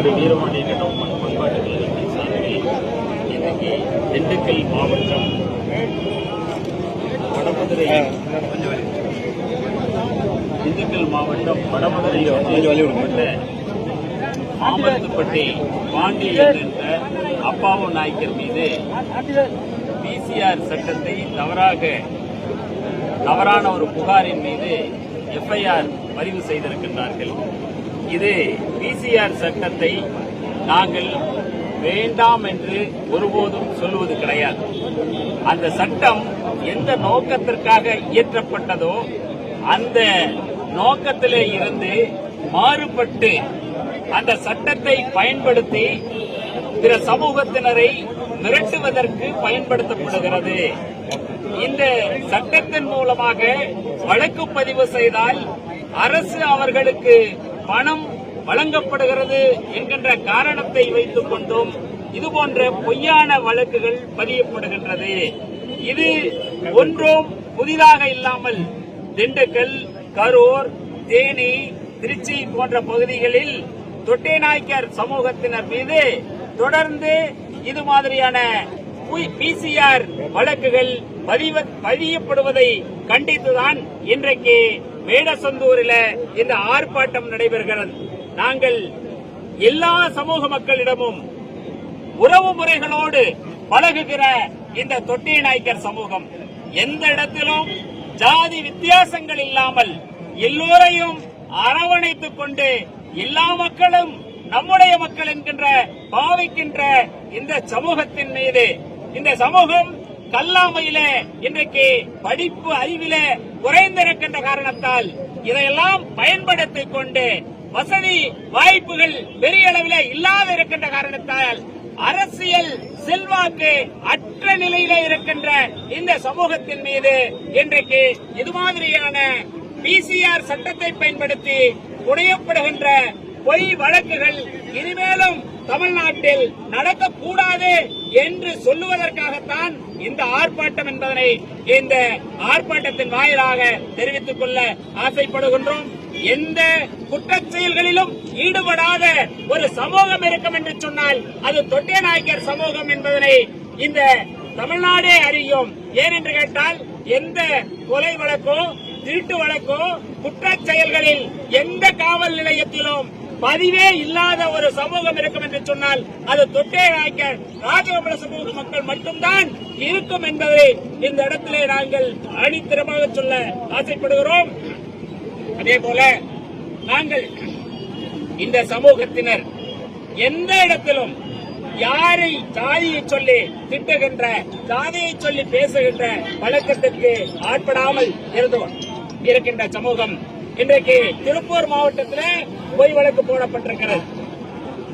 தமிழ்நாடு வீரபாண்டிய கட்டபொம்மன் பண்பாட்டு கழகத்தின் சார்பில் இன்றைக்கு திண்டுக்கல் மாவட்டம் வடமதுரை உட்பட்ட மாமரத்துப்பட்டி பாண்டியன் என்ற அப்பாவு நாயக்கர் மீது பிசிஆர் சட்டத்தை தவறான ஒரு புகாரின் மீது எஃப்ஐஆர் பதிவு செய்திருக்கின்றார்கள். இது பிசிஆர் சட்டத்தை நாங்கள் வேண்டாம் என்று ஒருபோதும் சொல்வது கிடையாது. அந்த சட்டம் எந்த நோக்கத்திற்காக இயற்றப்பட்டதோ அந்த நோக்கத்திலே இருந்து மாறுபட்டு அந்த சட்டத்தை பயன்படுத்தி பிற சமூகத்தினரை மிரட்டுவதற்கு பயன்படுத்தப்படுகிறது. இந்த சட்டத்தின் மூலமாக வழக்கு பதிவு செய்தால் அரசு அவர்களுக்கு பணம் வழங்கப்படுகிறது என்கின்ற காரணத்தை வைத்துக் கொண்டும் இதுபோன்ற பொய்யான வழக்குகள் பதியப்படுகின்றது. இது ஒன்றும் புதிதாக இல்லாமல் திண்டுக்கல், கரூர், தேனி, திருச்சி போன்ற பகுதிகளில் தொட்டைநாயக்கர் சமூகத்தினர் மீது தொடர்ந்து இது மாதிரியான பிசிஆர் வழக்குகள் பதியப்படுவதை கண்டித்துதான் இன்றைக்கு வேடசந்தூரில் இந்த ஆர்ப்பாட்டம் நடைபெறுகிறது. நாங்கள் எல்லா சமூக மக்களிடமும் உறவு முறைகளோடு பழகுகிற இந்த தொட்டிநாயக்கர் சமூகம் எந்த இடத்திலும் ஜாதி வித்தியாசங்கள் இல்லாமல் எல்லோரையும் அரவணைத்துக் கொண்டு எல்லா மக்களும் நம்முடைய மக்கள் என்கின்ற பாவிக்கின்ற இந்த சமூகத்தின் மீது இந்த சமூகம் கல்லாமையில இன்றைக்கு படிப்பு அறிவில குறைந்திருக்கின்ற காரணத்தால் இதையெல்லாம் பயன்படுத்திக் கொண்டு வசதி வாய்ப்புகள் பெரிய அளவில் இல்லாத இருக்கின்ற காரணத்தால் அரசியல் செல்வாக்கு அற்ற நிலையில இருக்கின்ற இந்த சமூகத்தின் மீது இன்றைக்கு இது மாதிரியான பிசிஆர் சட்டத்தை பயன்படுத்தி புனையப்படுகின்ற பொய் வழக்குகள் இனிமேலும் தமிழ்நாட்டில் நடக்கக்கூடாது என்று சொல்லுவதற்காகத்தான் இந்த ஆர்ப்பாட்டம் என்பதனை இந்த ஆர்ப்பாட்டத்தின் வாயிலாக தெரிவித்துக் கொள்ள ஆசைப்படுகின்றோம். எந்த குற்றச் செயல்களிலும் ஈடுபடாத ஒரு சமூகம் இருக்கும் என்று சொன்னால் அது தொட்டைநாயக்கர் சமூகம் என்பதனை இந்த தமிழ்நாடே அறியும். ஏனென்று கேட்டால் எந்த கொலை வழக்கோ திருட்டு வழக்கோ குற்றச் செயல்களில் எந்த காவல் நிலையத்திலும் பதிவே இல்லாத ஒரு சமூகம் இருக்கும் என்று சொன்னால் அது தொட்டைநாயக்கர் ராஜகோபால சமூக மக்கள் மட்டும்தான் இருக்கும் என்பதை இந்த இடத்திலே நாங்கள் ஆணித்தரமாக சொல்ல ஆசைப்படுகிறோம். அதே போல நாங்கள் இந்த சமூகத்தினர் எந்த இடத்திலும் யாரை ஜாதியை சொல்லி திட்டுகின்ற ஜாதியை சொல்லி பேசுகின்ற வழக்கத்திற்கு ஆட்படாமல் இருக்கின்ற சமூகம் இன்றைக்கு திருப்பூர் மாவட்டத்தில் பொய் வழக்கு போடப்பட்டிருக்கிறது.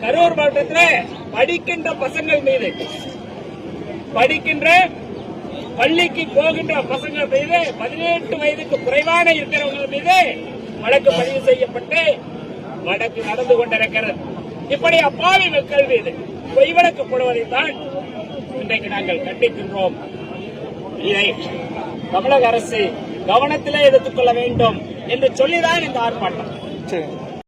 கரூர் மாவட்டத்தில் படிக்கின்ற பசங்கள் மீது பள்ளிக்கு போகின்ற பசங்கள் மீது 18 வயதுக்கு குறைவான இருக்கிறவர்கள் மீது வழக்கு பதிவு செய்யப்பட்டு வழக்கு நடந்து கொண்டிருக்கிறது. இப்படி அப்பாவி மக்கள் மீது பொய் வழக்கு போடுவதைத்தான் இன்றைக்கு நாங்கள் கண்டிக்கின்றோம். இதை தமிழக அரசு கவனத்திலே எடுத்துக் கொள்ள வேண்டும் என்று சொல்லிதான் இந்த ஆர்ப்பாட்டம்.